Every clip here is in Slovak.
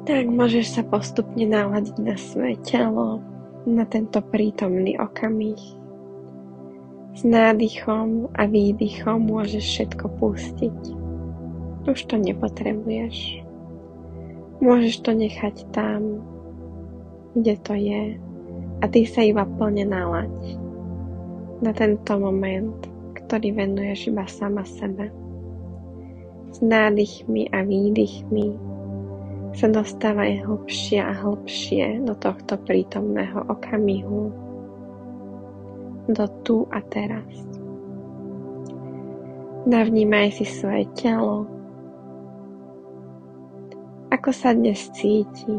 Tak môžeš sa postupne naladiť na svoje telo, na tento prítomný okamih. S nádychom a výdychom môžeš všetko pustiť. Už to nepotrebuješ. Môžeš to nechať tam, kde to je, a ty sa iba plne nalaď na tento moment, ktorý venuješ iba sama sebe. S nádychmi a výdychmi sa dostávaj hlbšie a hlbšie do tohto prítomného okamihu, do tu a teraz. Navnímaj si svoje telo, ako sa dnes cíti,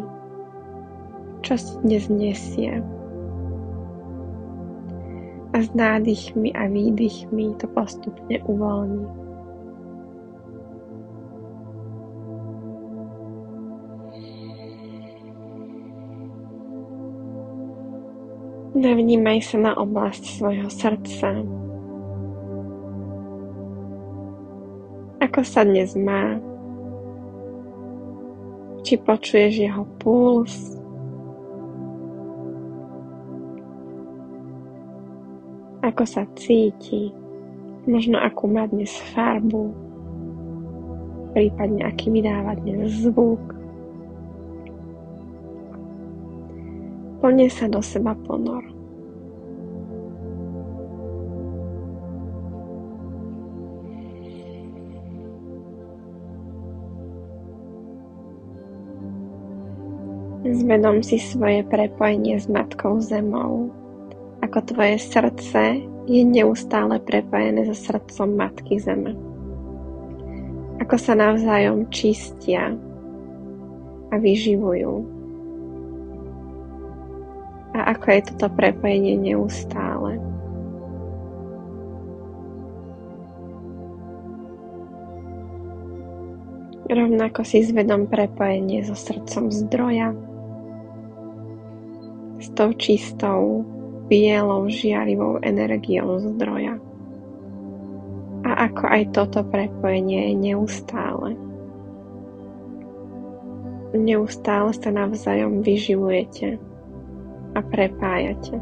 čo si dnes nesie. A s nádychmi a výdychmi to postupne uvoľni. Navnímaj sa na oblasť svojho srdca. Ako sa dnes má? Či počuješ jeho puls? Ako sa cíti? Možno akú má dnes farbu? Prípadne aký vydáva dnes zvuk? Plne sa do seba ponor. Zvedom si svoje prepojenie s Matkou Zemou. Ako tvoje srdce je neustále prepojené so srdcom Matky Zeme. Ako sa navzájom čistia a vyživujú. A ako je toto prepojenie neustále. Rovnako si zvedom prepojenie so srdcom zdroja, s tou čistou, bielou, žiarivou energiou zdroja. A ako aj toto prepojenie je neustále. Neustále sa navzájom vyživujete a prepájate.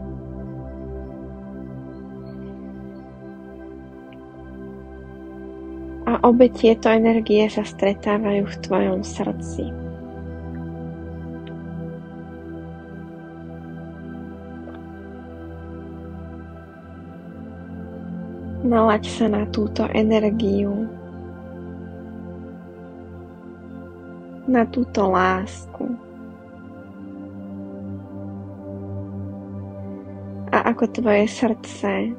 A obe tieto energie sa stretávajú v tvojom srdci. Nalaď sa na túto energiu, na túto lásku. A ako tvoje srdce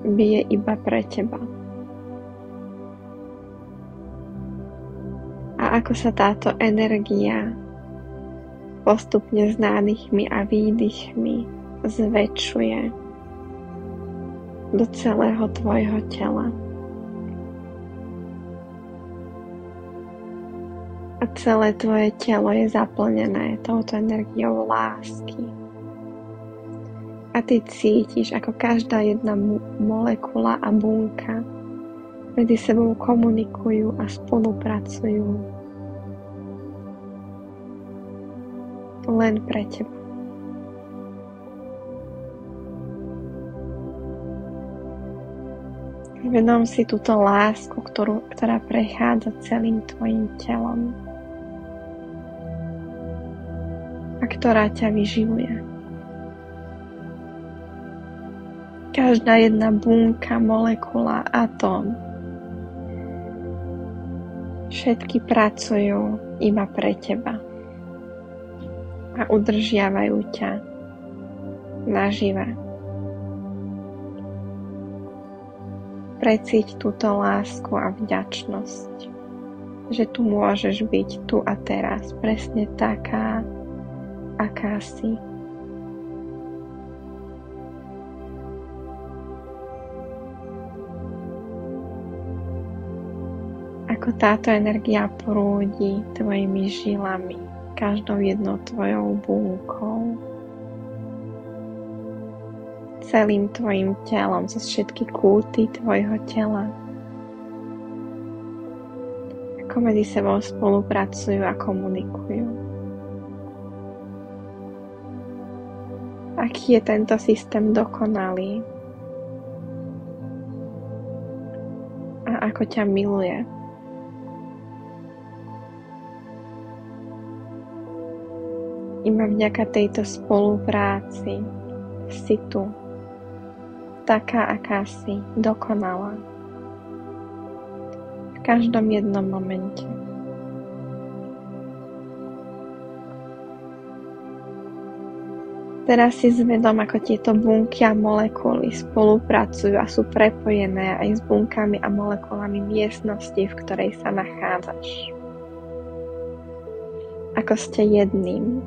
bije iba pre teba. A ako sa táto energia postupne s nádychmi a výdychmi zväčšuje do celého tvojho tela. A celé tvoje telo je zaplnené touto energiou lásky. A ty cítiš, ako každá jedna molekula a bunka medzi sebou komunikujú a spolupracujú len pre teba. Vedom si túto lásku, ktorá prechádza celým tvojim telom a ktorá ťa vyživuje. Každá jedna bunka, molekula, atóm, všetky pracujú iba pre teba a udržiavajú ťa nažive. Precíť túto lásku a vďačnosť, že tu môžeš byť tu a teraz, presne taká, aká si. Ako táto energia prúdi tvojimi žilami, každou jednou tvojou bunkou, celým tvojim telom, cez všetky kúty tvojho tela. Ako medzi sebou spolupracujú a komunikujú. aký je tento systém dokonalý a ako ťa miluje. Iba vďaka tejto spolupráci si tu, taká, aká si, dokonalá. V každom jednom momente. Teraz si zvedom, ako tieto bunky a molekuly spolupracujú a sú prepojené aj s bunkami a molekulami miestnosti, v ktorej sa nachádzaš. Ako ste jedným.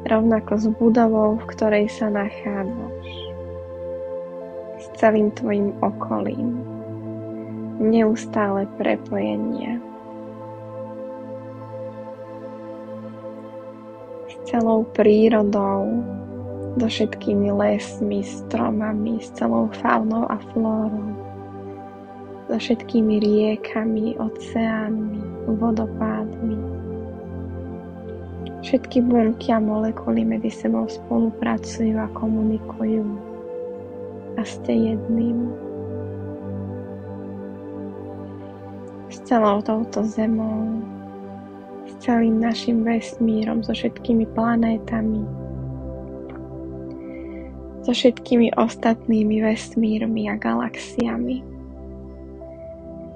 Rovnako s budovou, v ktorej sa nachádzaš. S celým tvojim okolím. Neustále prepojenie. S celou prírodou, so všetkými lesmi, stromami, s celou faunou a flórou, so všetkými riekami, oceánmi, vodopádmi. Všetky bunky a molekuly medzi sebou spolupracujú a komunikujú a ste jedným. S celou touto zemou, s celým našim vesmírom, so všetkými planétami, so všetkými ostatnými vesmírmi a galaxiami,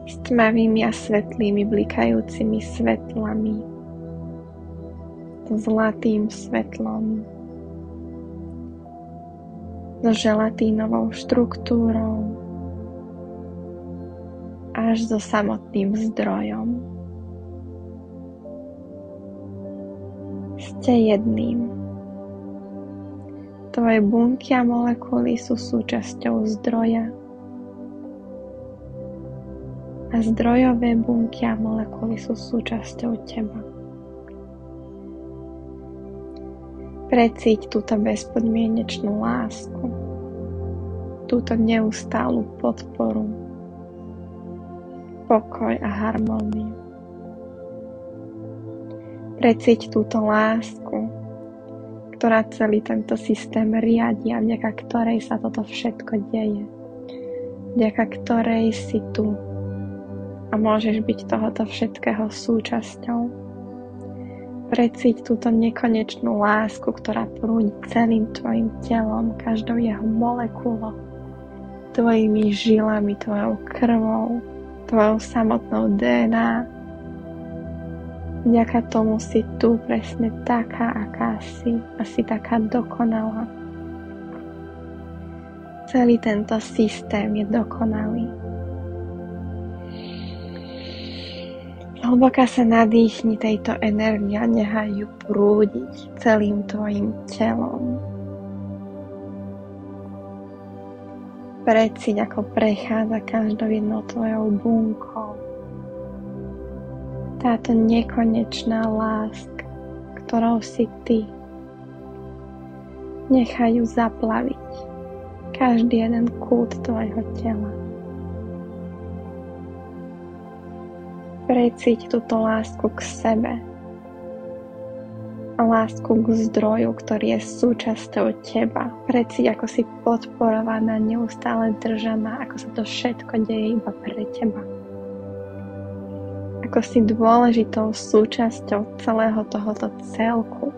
s tmavými a svetlými blikajúcimi svetlami, so zlatým svetlom, so želatínovou štruktúrou, až so samotným zdrojom. Ste jedným. Tvoje bunky a molekuly sú súčasťou zdroja a zdrojové bunky a molekuly sú súčasťou teba. Precíť túto bezpodmienečnú lásku, túto neustálu podporu, pokoj a harmóniu. Precíť túto lásku, ktorá celý tento systém riadi a vďaka ktorej sa toto všetko deje. Vďaka ktorej si tu a môžeš byť tohoto všetkého súčasťou. Precíť túto nekonečnú lásku, ktorá prúdi celým tvojim telom, každou jeho molekulou, tvojimi žilami, tvojou krvou, tvojou samotnou DNA. Vďaka tomu si tu presne taká, aká si, a si taká dokonalá. Celý tento systém je dokonalý. Hlboko sa nadýchni tejto energie a nechaj ju prúdiť celým tvojim telom. Precíť, ako prechádza každou jednou tvojou bunkou. Táto nekonečná láska, ktorou si ty. Nechaj ju zaplaviť každý jeden kút tvojho tela. Precíť túto lásku k sebe a lásku k zdroju, ktorý je súčasťou teba. Precíť, ako si podporovaná, neustále držaná, ako sa to všetko deje iba pre teba. Ako si dôležitou súčasťou celého tohoto celku.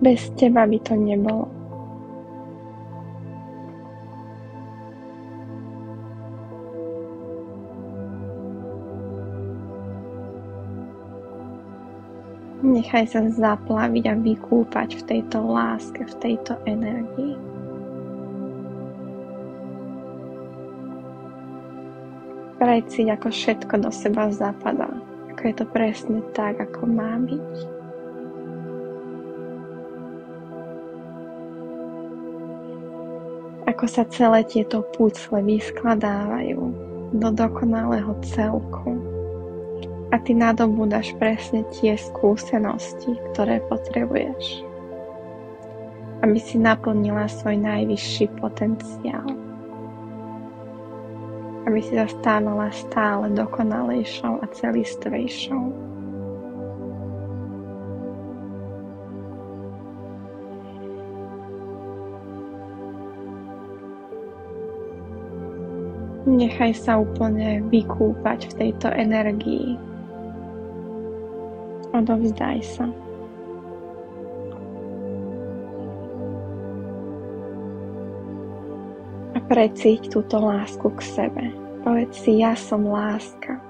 Bez teba by to nebolo. Nechaj sa zaplaviť a vykúpať v tejto láske, v tejto energii. Precíť, ako všetko do seba zapadá, ako je to presne tak, ako má byť. Ako sa celé tieto púcle vyskladávajú do dokonalého celku. A ty nadobúdaš presne tie skúsenosti, ktoré potrebuješ, aby si naplnila svoj najvyšší potenciál. aby si sa stávala stále dokonalejšou a celistvejšou. Nechaj sa úplne vykúpať v tejto energii. Odovzdaj sa. A precíť túto lásku k sebe. Povedz si, ja som láska.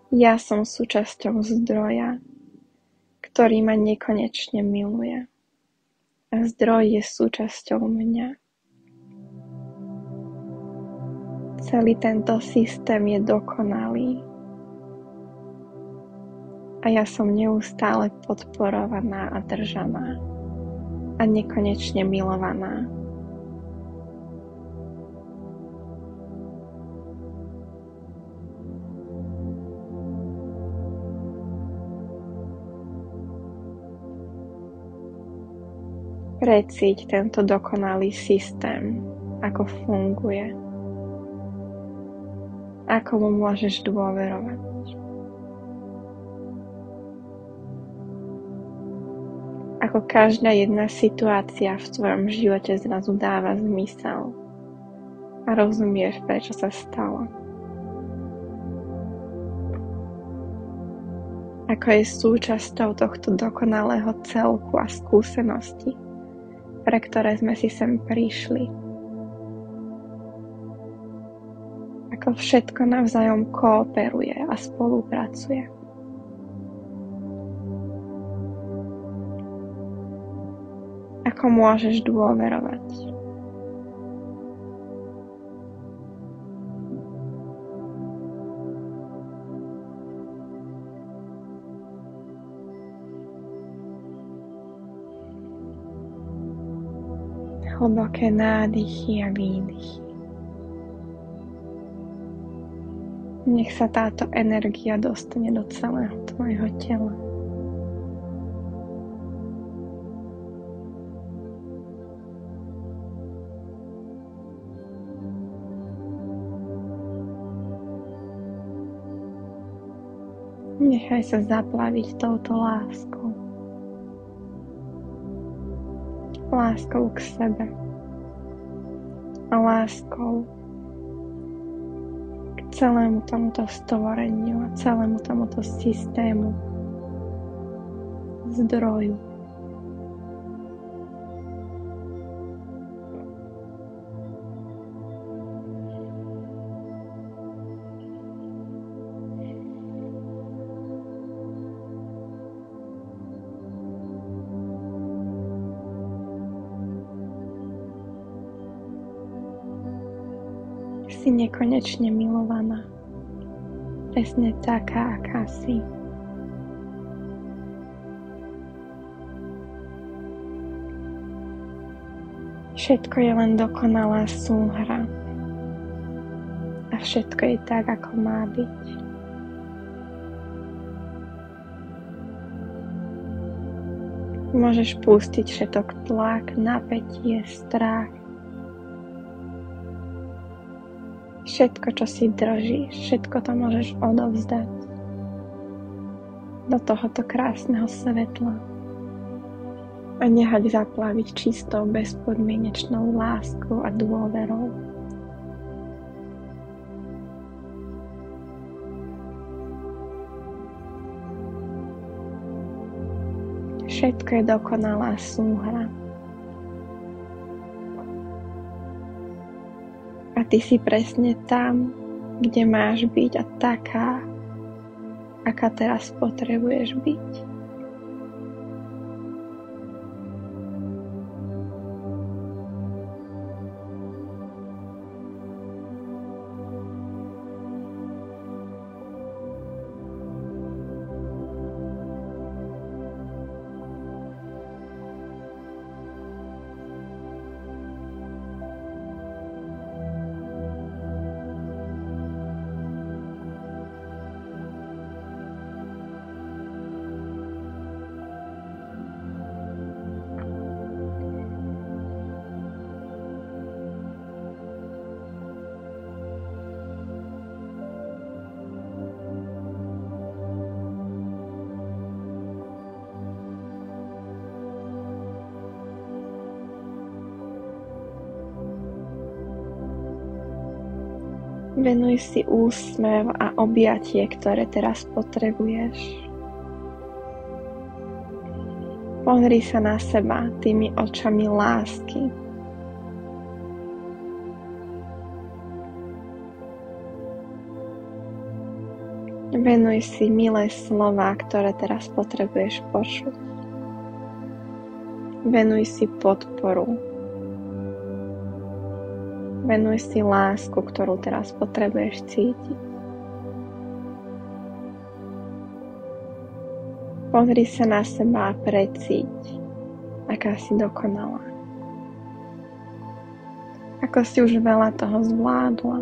Ja som súčasťou zdroja, ktorý ma nekonečne miluje. A zdroj je súčasťou mňa. Celý tento systém je dokonalý. A ja som neustále podporovaná a držaná. A nekonečne milovaná. Precíť tento dokonalý systém, ako funguje. Ako mu môžeš dôverovať. Ako každá jedna situácia v tvojom živote zrazu dáva zmysel a rozumieš, prečo sa stalo. Ako je súčasťou tohto dokonalého celku a skúsenosti, pre ktoré sme si sem prišli. Ako všetko navzájom kooperuje a spolupracuje. Ako môžeš dôverovať. Hlboké nádychy a výdychy. Nech sa táto energia dostane do celého tvojho tela. Nechaj sa zaplaviť touto láskou. Láskou k sebe. A láskou k celému tomuto stvoreniu a celému tomuto systému zdroju. Si nekonečne milovaná, presne taká, aká si. Všetko je len dokonalá súhra a všetko je tak, ako má byť. Môžeš pustiť všetok tlak, napätie, strach. Všetko, čo si držíš, všetko to môžeš odovzdať do tohoto krásneho svetla a nehať zaplaviť čistou, bezpodmienečnou láskou a dôverou. Všetko je dokonalá súhra. A ty si presne tam, kde máš byť a taká, aká teraz potrebuješ byť. Venuj si úsmev a objatie, ktoré teraz potrebuješ. Pozri sa na seba tými očami lásky. Venuj si milé slová, ktoré teraz potrebuješ počuť. Venuj si podporu. Venuj si lásku, ktorú teraz potrebuješ cítiť. Pozri sa na seba a precíť, aká si dokonalá. Ako si už veľa toho zvládla.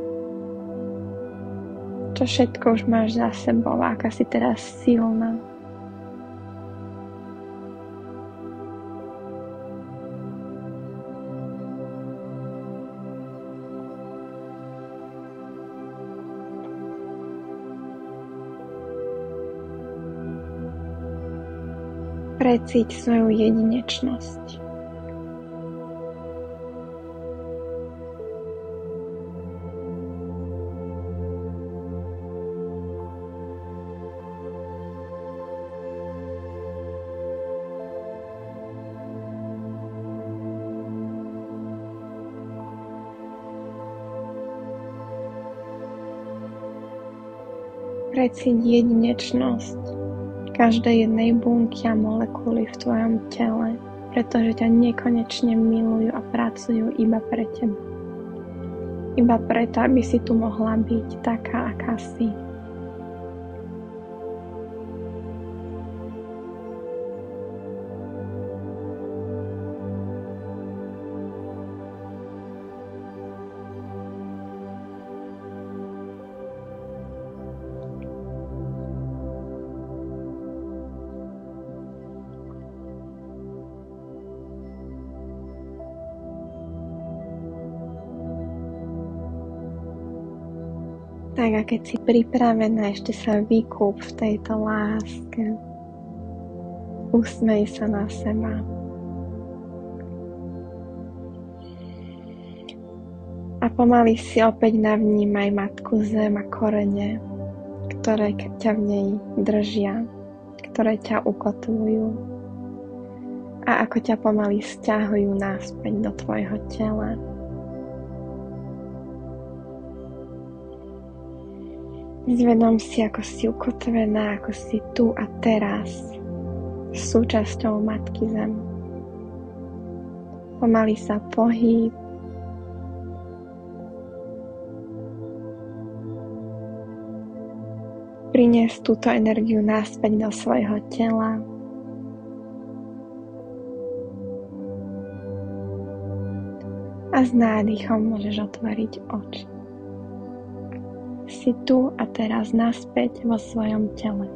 Čo všetko už máš za sebou, aká si teraz silná. Precíť svoju jedinečnosť. Precíť jedinečnosť každej jednej bunky a molekuly v tvojom tele, pretože ťa nekonečne milujú a pracujú iba pre teba. Iba preto, aby si tu mohla byť taká, aká si. Tak a keď si pripravená, ešte sa vykúp v tejto láske. Usmej sa na seba. A pomaly si opäť navnímaj Matku Zem a korene, ktoré ťa v nej držia, ktoré ťa ukotvujú a ako ťa pomaly sťahujú naspäť do tvojho tela. Zvedom si, ako si ukotvená, ako si tu a teraz, súčasťou Matky Zem. Pomaly sa pohýb. Prinies túto energiu naspäť do svojho tela. A s nádychom môžeš otvoriť oči. Si tu a teraz naspäť vo svojom tele.